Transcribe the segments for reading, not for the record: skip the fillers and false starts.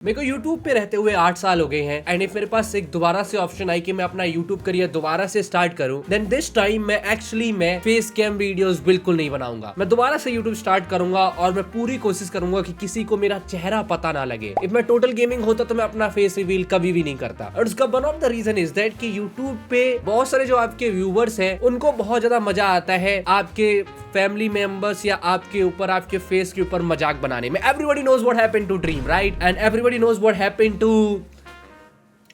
मेरे को YouTube पे रहते हुए 8 साल हो गए हैं एंड इफ मेरे पास एक दोबारा से ऑप्शन आई कि मैं अपना YouTube करियर दोबारा से स्टार्ट करूं देन दिस टाइम मैं फेस कैम वीडियोस बिल्कुल नहीं बनाऊंगा। मैं दोबारा से YouTube स्टार्ट करूंगा और मैं पूरी कोशिश करूंगा कि किसी को मेरा चेहरा पता ना लगे। इफ मैं टोटल गेमिंग होता तो मैं अपना फेस रिवील कभी भी नहीं करता। और उसका one of the reason is that कि YouTube पे बहुत सारे जो आपके व्यूवर्स हैं उनको बहुत ज्यादा मजा आता है आपके फैमिली मेंबर्स या आपके ऊपर आपके फेस के ऊपर मजाक बनाने में। Everybody knows what happened to dream right and everybody knows what happened to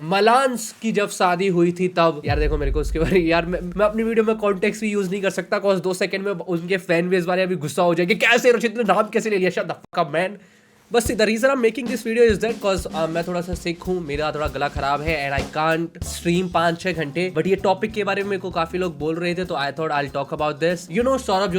मलांस की जब शादी हुई थी तब। यार देखो मेरे को उसके बारे यार मैं अपनी वीडियो में कॉन्टेक्स्ट भी यूज नहीं कर सकता बिकॉज़ 2 सेकंड में उनके फैन बेस वाले अभी गुस्सा हो जाएंगे कैसे रचित ने नाम कैसे ले लिया। Shut the fuck up man. बस the reason I am making this video is that because मैं थोड़ा सा सिक हूँ, मेरा थोड़ा गला खराब है एंड आई कांट स्ट्रीम 5-6 घंटे। बट ये टॉपिक के बारे में मेरे को काफी लोग बोल रहे थे तो I thought I will talk about this. You know Saurabh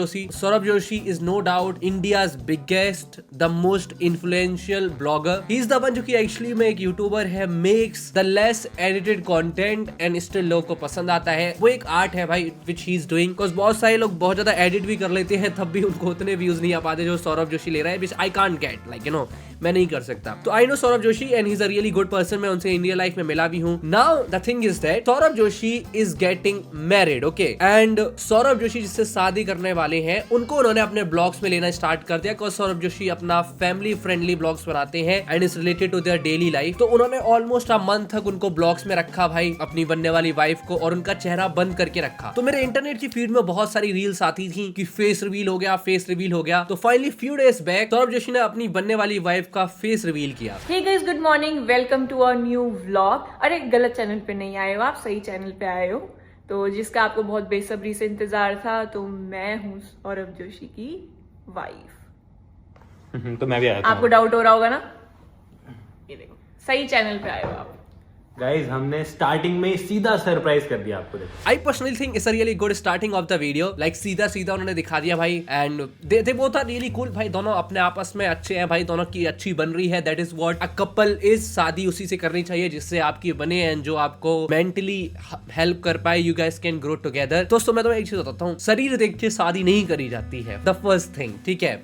Joshi is no doubt India's biggest the most influential blogger. He is the one जो कि एक्चुअली में एक यूट्यूबर है, makes the less edited content and still लोगों को पसंद आता है। वो एक आर्ट है भाई विच ही इज डूइंग बिकॉज़ बहुत सारे लोग बहुत ज्यादा एडिट भी कर लेते हैं तब भी उनको उतने व्यूज नहीं आ पाते जो सौरभ जोशी ले रहा है which I can't get like you know मैं नहीं कर सकता। तो I know Saurabh Joshi and he is a really good person. मैं उनसे इन रियल लाइफ में मिला भी हूँ। Now the thing is that Saurabh Joshi is getting married okay and Saurabh Joshi जिससे शादी करने वाले हैं उनको उन्होंने अपने ब्लॉग्स में लेना स्टार्ट कर दिया बिकॉज़ सौरभ जोशी अपना फैमिली फ्रेंडली ब्लॉग्स बनाते हैं and is related to their daily life. तो उन्होंने ऑलमोस्ट अ मंथ तक उनको ब्लॉग्स में रखा भाई अपनी बनने वाली वाइफ को और उनका चेहरा बंद करके रखा। तो मेरे इंटरनेट की फीड में बहुत सारी रील्स आती थी कि फेस रिवील हो गया। तो finally few days back Saurabh Joshi ने अपनी बनने वाली वाइफ का फेस रिवील किया। Hey guys good morning, welcome to our new vlog. अरे गलत चैनल पे नहीं आए हो आप, सही चैनल पे आए हो। तो जिसका आपको बहुत बेसब्री से इंतजार था तो मैं हूँ सौरभ जोशी की वाइफ। तो मैं भी आया था। आपको डाउट हो रहा होगा ना, ये देखो सही चैनल पे आए हो आप। गाइस हमने स्टार्टिंग में सीधा सरप्राइज कर दिया आपको। देखो I personally think it's a really good starting of the video. Like सीधा उन्होंने दिखा दिया भाई and they both are really cool भाई। दोनों अपने आपस में अच्छे हैं भाई, दोनों की अच्छी बन रही है। That is what a couple is। शादी उसी से करनी चाहिए जिससे आपकी बने एंड जो आपको मेंटली हेल्प कर पाए। You guys can grow together। दोस्तों मैं तुम्हें एक चीज बताता हूँ, शरीर देख के शादी नहीं करी जाती है। The first thing ठीक है।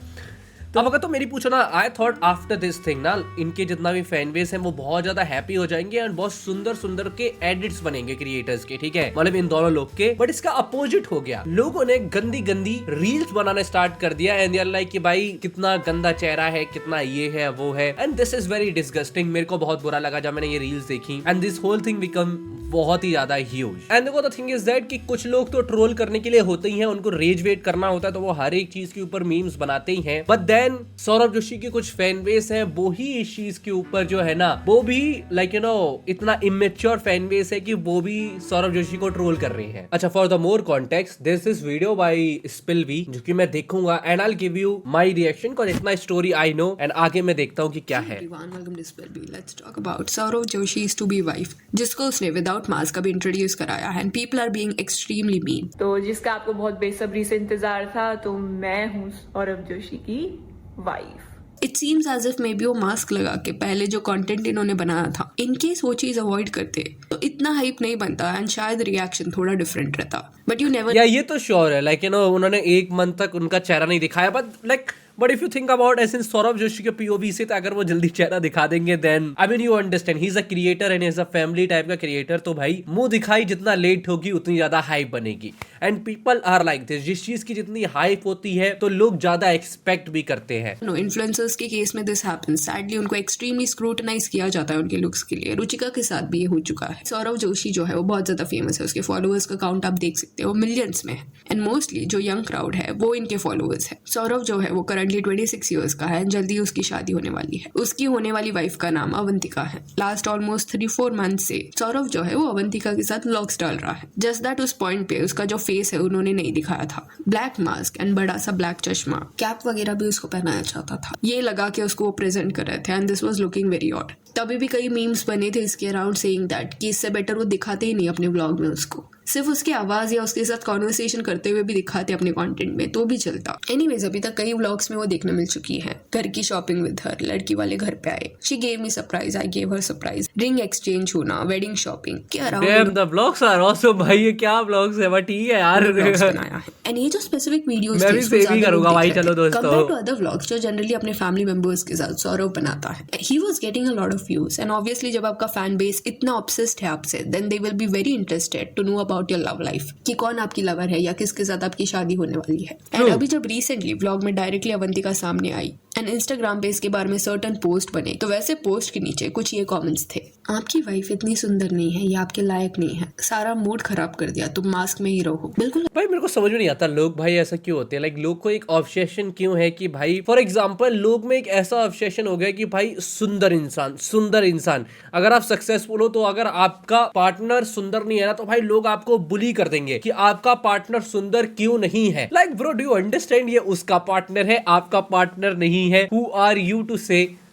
तो अब अगर तो मेरी पूछो ना, I thought after this thing ना इनके जितना भी फैन बेस है वो बहुत ज्यादा हैप्पी हो जाएंगे एंड बहुत सुंदर के एडिट्स बनेंगे क्रिएटर्स के, ठीक है, मतलब इन दोनों लोग के। बट इसका अपोजिट हो गया, लोगों ने गंदी रील्स बनाना स्टार्ट कर दिया एंड दे आर लाइक कि भाई कितना गंदा चेहरा है, कितना ये है वो है and this is very disgusting. मेरे को बहुत बुरा लगा जब मैंने ये रील्स देखी and this whole thing become बहुत ही ज्यादा ह्यूज। एंड देखो द थिंग इज दैट कि कुछ लोग तो ट्रोल करने के लिए होते ही हैं, उनको रेज वेट करना होता है तो वो हर एक चीज के ऊपर मीम्स बनाते ही हैं। बट देन सौरभ जोशी के कुछ फैन बेस है वो ही इस चीज के ऊपर जो है ना वो भी लाइक यू नो इतना इमेच्योर फैन बेस है कि वो भी सौरभ जोशी को ट्रोल कर रहे हैं। अच्छा for the more context this is video by स्पिलवी जो कि मैं देखूंगा and I will give you my reaction because इतना स्टोरी आई नो एंड आगे मैं देखता हूँ कि क्या है। Welcome to Spellbee. Let's talk about Saurav Joshi's to be wife, जिसको उसने विदाउट मास्क अभी इंट्रोड्यूस कराया है and people are being extremely mean. तो जिसका आपको बहुत बेसब्री से इंतजार था तो मैं हूँ सौरभ जोशी की wife. It seems as if maybe वो मास्क लगा के पहले जो कंटेंट इन्होंने बनाया था इनकेस वो चीज अवॉइड करते तो इतना हाइप नहीं बनता एंड शायद रिएक्शन थोड़ा डिफरेंट रहता। बट यू नेवर या ये तो श्योर है लाइक यू नो उन्होंने 1 मंथ तक उनका चेहरा नहीं दिखाया but if you think about as in Saurabh Joshi के पीओवी से तो अगर वो जल्दी चेहरा दिखा देंगे then I mean you understand he is a creator and is a family type का क्रिएटर। तो भाई मुंह दिखाई जितना लेट होगी उतनी ज्यादा हाइप बनेगी and people are like this. जिस चीज की जितनी हाइप होती है तो लोग ज्यादा एक्सपेक्ट भी करते हैं। नो इन्फ्लुएंसर्स के केस में दिस हैपेंस। सैडली उनको एक्सट्रीमली स्क्रूटनाइज किया जाता है उनके लुक्स के लिए। रुचिका के साथ भी ये हो चुका है। सौरभ जोशी जो है वो बहुत ज्यादा फेमस है, उसके फॉलोअर्स का काउंट आप देख सकते हो मिलियंस में एंड मोस्टली जो यंग क्राउड है वो इनके फॉलोअर्स है। सौरभ जो है वो करंटली 26 ईयर्स का है, जल्दी उसकी शादी होने वाली है। उसकी होने वाली वाइफ का नाम अवंतिका है। लास्ट ऑलमोस्ट 3-4 मंथ से सौरभ जो है वो अवंतिका के साथ व्लॉग्स डाल रहा है। जस्ट दैट उस पॉइंट पे उसका जो फेस है उन्होंने नहीं दिखाया था। ब्लैक मास्क एंड बड़ा सा ब्लैक चश्मा, कैप वगैरह भी उसको पहनाया जाता था। ये लगा के उसको वो प्रेजेंट कर रहे थे and this was looking very odd. तभी भी कई मीम्स बने थे इसके अराउंड सेइंग दैट कि इससे बेटर वो दिखाते ही नहीं अपने व्लॉग में उसको। सिर्फ उसकी आवाज या उसके साथ कॉन्वर्सेशन करते हुए भी दिखाते अपने कंटेंट में तो भी चलता। एनीवेज, अभी तक कई व्लॉग्स में वो देखने मिल चुकी है। घर की शॉपिंग विद हर, लड़की वाले घर पे आए, she gave me surprise, I gave her surprise, ring exchange होना, वेडिंग शॉपिंग के Damn, the vlogs are awesome भाई, ये क्या vlogs है, बट ठीक है यार। बनाया है। एंड ये जो स्पेसिफिक वीडियोस मैं भी सेव ही करूंगा भाई, चलो दोस्तों। कंपेयर टू अदर व्लॉग्स जो जनरली अपने फैमिली मेंबर्स के साथ सौरव बनाता है, he was getting a lot of views and obviously जब आपका फैन बेस इतना ऑब्सेस्ड है आपसे, then they will be very interested to know about your love life, कि कौन आपकी लवर है या किसके साथ आपकी शादी होने वाली है। एंड अभी जब रिसेंटली व्लॉग में डायरेक्टली अवंतिका सामने आई एंड इंस्टाग्राम पे इसके बारे में सर्टन पोस्ट बने, तो वैसे पोस्ट के नीचे कुछ ये कमेंट्स थे, आपकी वाइफ इतनी सुंदर नहीं है, ये आपके लायक नहीं है, सारा मूड खराब कर दिया, तुम मास्क में ही रहो। बिल्कुल भाई मेरे को समझ में नहीं आता लोग भाई ऐसा क्यों होते हैं, लाइक लोग को एक ऑब्सेशन क्यों है कि भाई फॉर एग्जांपल लोग में एक ऐसा ऑब्सेशन हो गया कि भाई सुंदर इंसान अगर आप सक्सेसफुल हो, तो अगर आपका पार्टनर सुंदर नहीं है ना, तो भाई लोग आपको बुली कर देंगे कि आपका पार्टनर सुंदर क्यों नहीं है। Like bro, do you understand, ये उसका पार्टनर है, आपका पार्टनर नहीं है। हु आर यू टू से,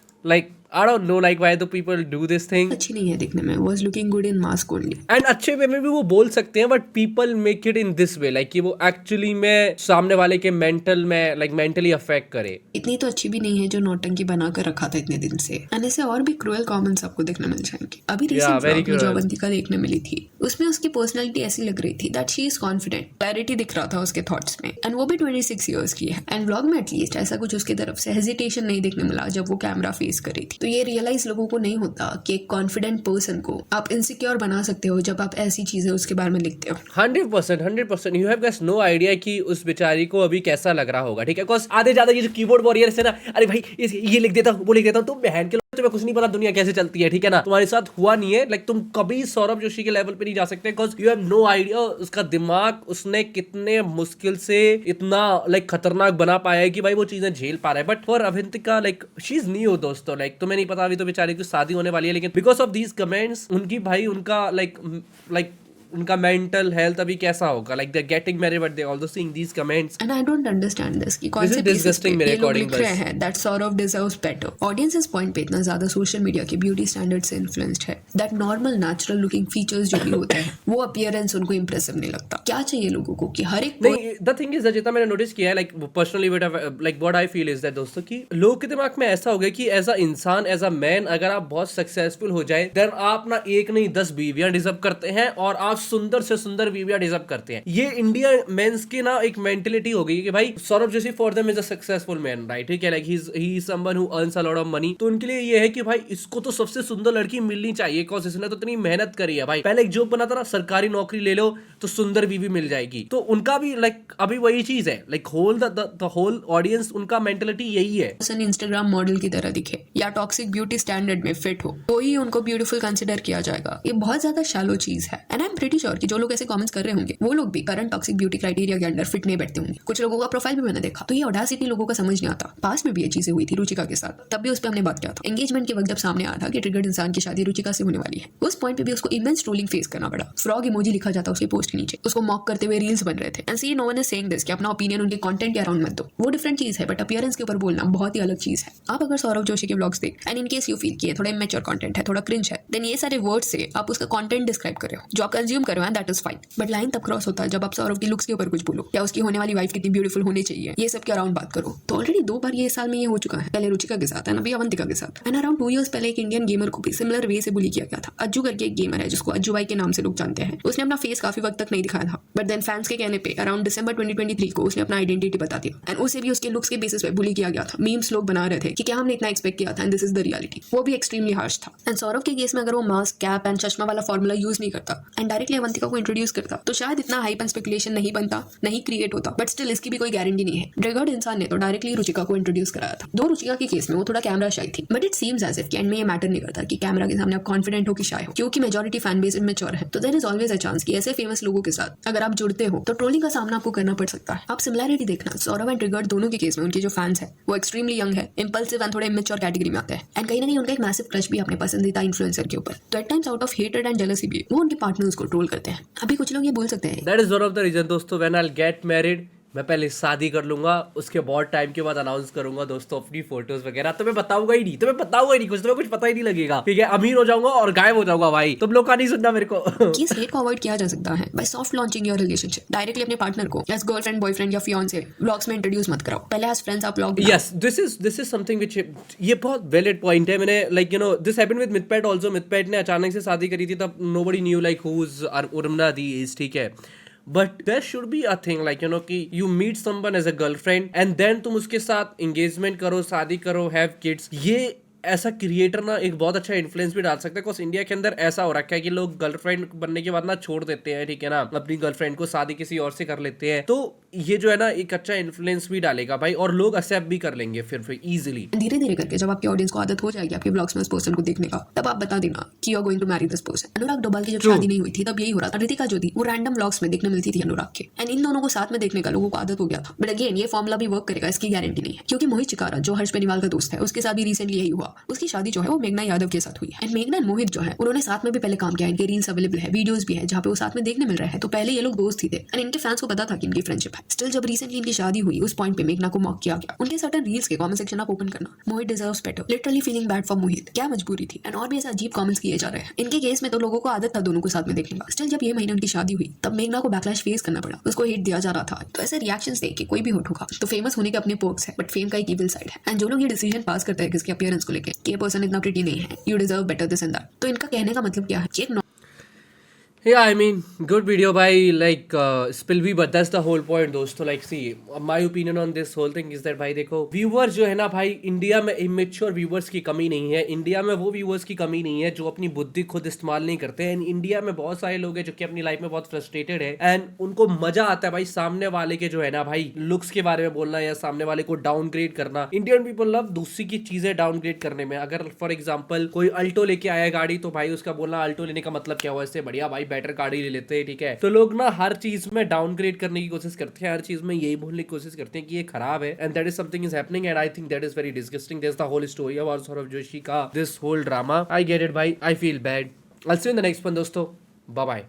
like I don't know like why do people do this thing. अच्छी नहीं है दिखने में, was looking good in mask only. And अच्छे वे में भी वो बोल सकते हैं, but people make it in this way, like कि वो एक्चुअली में सामने वाले के मेंटल में लाइक मेंटली अफेक्ट करे। इतनी तो अच्छी भी नहीं है जो नौटंकी बना कर रखा था इतने दिन से। एंड ऐसे और भी क्रूएल कमेंट्स आपको देखने मिल जाएंगे। अभी रिसेंट व्लॉग में जो अवंतिका देखने मिली थी, उसमें उसकी पर्सनालिटी ऐसी लग रही थी that she is confident, clarity दिख रहा था उसके थॉट्स में, एंड वो भी 26 ईयर्स की है। एंड व्लॉग में एटलीस्ट ऐसा कुछ उसकी तरफ से हेजिटेशन नहीं देखने मिला जब वो कैमरा फेस कर रही थी। तो ये रियलाइज लोगों को नहीं होता कि एक कॉन्फिडेंट पर्सन को आप इनसिक्योर बना सकते हो जब आप ऐसी चीजें उसके बारे में लिखते हो। 100% you have guess no idea कि उस बेचारी को अभी कैसा लग रहा होगा, ठीक है। बिकॉज आधे ज्यादा ये जो कीबोर्ड वॉरियर्स है ना, अरे भाई ये लिख देता हूँ, वो लिख देता हूँ, तुम बहन के तुम्हें कुछ नहीं पता दुनिया कैसे चलती है, ठीक है ना। तुम्हारे साथ हुआ नहीं है, लाइक तुम कभी सौरभ जोशी के लेवल पे नहीं जा सकते, because you have no idea उसका दिमाग उसने कितने मुश्किल से इतना लाइक खतरनाक बना पाया है कि भाई वो चीजें झेल पा रहा है। But for Avantika like she is new दोस्तों, लाइक तुम्हें नहीं पता अभी तो बेचारी की शादी होने वाली है, लेकिन बिकॉज ऑफ दीज कमेंट्स उनकी भाई उनका लाइक उनका मेंटल हेल्थ अभी कैसा होगा, like they are getting married but they also seeing these comments and I don't understand this कि कौन This से is disgusting मेरे according लिख रहे हैं that Saurav deserves better. Audience इस पॉइंट पे इतना ज्यादा सोशल मीडिया के ब्यूटी स्टैंडर्ड से इन्फ्लुएंस्ड है that normal natural looking features जो भी होते हैं वो अपीयरेंस उनको इंप्रेसिव नहीं लगता। क्या चाहिए लोगों को कि हर एक नहीं, द थिंग इज जितना मैंने नोटिस किया है, like personally like what I feel is that दोस्तों कि लोग के दिमाग में ऐसा हो गया कि एज अ इंसान, एज अ मैन, अगर आप बहुत सक्सेसफुल हो जाए देन आप ना एक नहीं 10 बीवियां डिजर्व करते हैं, और आप सुंदर से सुंदर बीवियां डिजर्व करते हैं। ये इंडिया मेंस की ना एक मेंटेलिटी हो गई कि भाई Saurabh Joshi for them is a successful man, right, ठीक है, like he is someone who earns a lot of money. तो उनके लिए ये है कि भाई इसको तो सबसे सुंदर लड़की मिलनी चाहिए, बिकॉज़ इसने तो इतनी मेहनत करी है। भाई पहले एक जोक बना था ना, सरकारी नौकरी ले लो तो सुंदर बीवी मिल जाएगी, तो उनका भी लाइक अभी वही चीज है, like whole the whole audience उनका मेंटेलिटी यही है। पर्सन इंस्टाग्राम मॉडल की तरह दिखे या टॉक्सिक ब्यूटी स्टैंडर्ड में फिट हो तो ही उनको ब्यूटीफुल कंसिडर किया जाएगा। ये बहुत ज्यादा शैलो चीज है and I am pretty sure कि जो लोग ऐसे कमेंट्स कर रहे होंगे वो लोग भी करंट टॉक्सिक ब्यूटी क्राइटेरिया के अंडर फिट नहीं बैठते होंगे। कुछ लोगों का प्रोफाइल भी मैंने देखा तो ये ऑडेसिटी लोगों का समझ नहीं आता। पास में भी ये चीजें हुई थी रुचिका के साथ, तब भी उस पर हमने बात किया था। एंगेजमेंट के वक्त जब सामने आया था कि ट्रिगर्ड इंसान की शादी रुचिका से होने वाली है, उस पॉइंट पे भी उसको इमेंस ट्रोलिंग फेस करना पड़ा। फ्रॉग इमोजी लिखा जाता उसके पोस्ट के नीचे, उसको मॉक करते हुए रील्स बन रहे थे। And see no one is saying this कि अपना ओपिनियन उनके कंटेंट के अराउंड मत दो, वो डिफरेंट चीज है, बट अपीयरेंस के ऊपर बोलना बहुत ही अलग चीज है। आप अगर सौरभ जोशी के व्लॉग्स देख and in case you feel कि थोड़ा इमेच्योर कंटेंट है, थोड़ा क्रिंज है, देन ये सारे वर्ड्स से आप उसका कंटेंट डिस्क्राइब कर रहे हो, जो आप कंज्यूम कर रहे हो, and that is fine. But line तब क्रॉस होता है जब आप सौरभ की लुक्स के ऊपर कुछ बोलो या उसकी होने वाली वाइफ कितनी ब्यूटीफुल होनी चाहिए, ये सब के अराउंड बात करो। तो ऑलरेडी 2 बार ये साल में ये हो चुका है, पहले रुचिका के साथ एंड अभी अवंतिका के साथ। एंड अराउंड 2 इयर्स पहले एक इंडियन गेमर को भी सिमिलर वे से बुली किया गया था। अज्जू करके एक गेमर है जिसको अज्जू भाई के नाम से लोग जानते हैं। उसने अपना फेस काफी वक्त तक नहीं दिखाया था, बट देन फैंस के कहने पे अराउंड दिसंबर 2023 को उसने अपना आइडेंटिटी बता दिया एंड उसे भी उसके लुक्स के बेसिस पे बुली किया गया था। मीम्स लोग बना रहे थे कि क्या हमने इतना एक्सपेक्ट किया था and this is the reality. वो भी एक्सट्रीमली हार्श था। एंड सौरभ के केस में अगर वो मास्क, कैप एंड चश्मा वाला फॉर्मूला यूज नहीं करता एंड डायरेक्टली अवंतिका को इंट्रोड्यूस करता तो शायद इतना हाइप एंड स्पेकुलेशन नहीं बनता, नहीं क्रिएट होता। बट स्टिल इसकी भी कोई गारंटी नहीं है। ट्रिगर्ड इंसान ने तो डायरेक्टली रुचिका को इंट्रोड्यूस कराया था। दो रुचिका के केस में वो थोड़ा कैमरा शाई थी, but it seems as if end में ये मैटर नहीं करता कि कैमरा के सामने आप कॉन्फिडेंट हो कि शाय हो, क्योंकि मेजॉरिटी फैन बेस इमेच्योर है। तो there is always a chance कि ऐसे फेमस लोगों के साथ अगर आप जुड़ते हो तो ट्रोलिंग का सामना आपको करना पड़ सकता है। आप सिमिलैरिटी देखना, सौरभ एंड ट्रिगर्ड दोनों के केस में उनके जो फैंस है वो एक्सट्रीमली यंग है, इंपल्सिव एंड थोड़े इमेच्योर कैटेगरी में आते हैं एंड कहीं ना कहीं उनका एक मैसिव क्रश भी अपने पसंदीदा इन्फ्लुएंसर के ऊपर। तो at times out of hated and jealousy भी वो उनके पार्टनर्स को ट्रोल करते हैं। अभी कुछ लोग ये बोल सकते हैं that is one of the reason दोस्तों when I will get married मैं पहले शादी कर लूंगा, उसके बहुत टाइम के बाद अनाउंस करूंगा दोस्तों अपनी फोटोज वगैरह। तो मैं बताऊंगा ही नहीं, कुछ तुम्हें कुछ पता ही नहीं लगेगा, ठीक है। अमीर हो जाऊंगा और गायब हो जाऊंगा भाई, तुम लोग का नहीं सुनना मेरे को। इस हेट को अवॉइड किया जा सकता है by soft launching your relationship. Directly अपने पार्टनर को एज गर्लफ्रेंड, बॉयफ्रेंड या फियांसे व्लॉग्स में इंट्रोड्यूस मत कराओ। पहले एज फ्रेंड्स आप vlog yes, this is something which, ये बहुत वैलिड पॉइंट है। मैंने like you know this happened with मितपैट आल्सो। मितपैट ने अचानक से शादी करी थी, तब nobody knew like who is Urmila दी इज, ठीक है। But there should be a thing like you know कि you meet someone as a girlfriend and then तुम उसके साथ एंगेजमेंट करो, शादी करो, हैव किड्स। ये ऐसा क्रिएटर ना एक बहुत अच्छा इन्फ्लुएंस भी डाल सकता है। बिकॉज इंडिया के अंदर ऐसा हो रखा है कि लोग गर्लफ्रेंड बनने के बाद ना छोड़ देते हैं, ठीक है ना, अपनी गर्लफ्रेंड को शादी किसी और से कर लेते हैं। तो ये जो है ना एक अच्छा इन्फ्लुएंस भी डालेगा भाई, और लोग एक्सेप्ट भी कर लेंगे फिर इजीली। धीरे धीरे करके जब आपकी ऑडियंस को आदत हो जाएगी आपके ब्लॉग्स में उस पर्सन को देखने का, तब आप बता देना कि you are going to marry this person. Anurag Dobhal की जब शादी नहीं हुई थी तब यही हो रहा था। रितिका जो थी वो रैंडम ब्लॉग्स में देखने मिलती थी अनुराग के, एंड इन दोनों को साथ में देखने का लोगों को आदत हो गया था। बट अगेन ये फॉर्मूला भी वर्क करेगा इसकी गारंटी नहीं है, क्योंकि मोहित चिकारा जो हर्ष बेनीवाल का दोस्त है उसके साथ भी रिसेंटली यही हुआ। उसकी शादी जो है वो मेघना यादव के साथ हुई है। एंड मेघना एंड मोहित जो है उन्होंने साथ में भी पहले काम किया, इनके रील्स अवेलेबल है, वीडियोस भी है जहाँ पे वो साथ में देखने मिल रहे हैं। तो पहले ये लोग दोस्त ही थे एंड इनके फैंस को पता था कि इनकी फ्रेंडशिप है। स्टिल जब रिसेंटली इनकी शादी हुई उस पॉइंट पे मेघना को मॉक किया गया। उनके सर्टेन रील्स के कमेंट सेक्शन आप ओपन करना, Mohit deserves better, literally feeling bad for Mohit, क्या मजबूरी थी, एंड और भी ऐसे अजीब कमेंट्स किए जा रहे हैं। इनके केस में तो लोगों को आदत था दोनों को साथ में देखने का। स्टिल जब ये महीने उनकी शादी हुई तब मेघना को बैकलैश फेस करना पड़ा, उसको हेट दिया जा रहा था। तो ऐसे रिएक्शंस देख के कोई भी होट होगा। तो फेमस होने के अपने पर्क्स है, बट फेम का एक इविल साइड है। एंड जो लोग ये डिसीजन पास करते हैं किसके अपीयरेंस को लेकर कि ये पर्सन इतना प्रिटी नहीं है, you deserve better this and that, तो इनका कहने का मतलब क्या है कि एक Yeah, I mean, good video भाई, like spill भी, but that's the whole point दोस्तों। like see, my opinion on this whole thing is that भाई देखो, viewers जो है ना भाई, इंडिया में immature viewers की कमी नहीं है। इंडिया में वो viewers की कमी नहीं है जो अपनी बुद्धि खुद इस्तेमाल नहीं करते हैं। इंडिया में बहुत सारे लोग हैं जो कि अपनी लाइफ में बहुत फ्रस्ट्रेटेड है एंड उनको मजा आता है भाई सामने वाले के जो है ना भाई लुक्स के बारे में बोलना या सामने वाले को डाउनग्रेड करना। इंडियन पीपल लव दूसरी की चीजें डाउनग्रेड करने में। अगर फॉर एग्जाम्पल कोई अल्टो लेके आया गाड़ी, तो भाई उसका बोलना अल्टो लेने का मतलब क्या हुआ, इससे बढ़िया भाई बेटर गाड़ी ले लेते हैं, ठीक है। तो लोग ना हर चीज में डाउनग्रेड करने की कोशिश करते हैं, हर चीज में यही बोलने की कोशिश करते हैं कि ये खराब है, and that is something is happening and I think that is very disgusting. That's the whole story of Saurabh Joshi का this whole drama. I get it भाई, I feel bad. I see you in the next one दोस्तों, bye bye.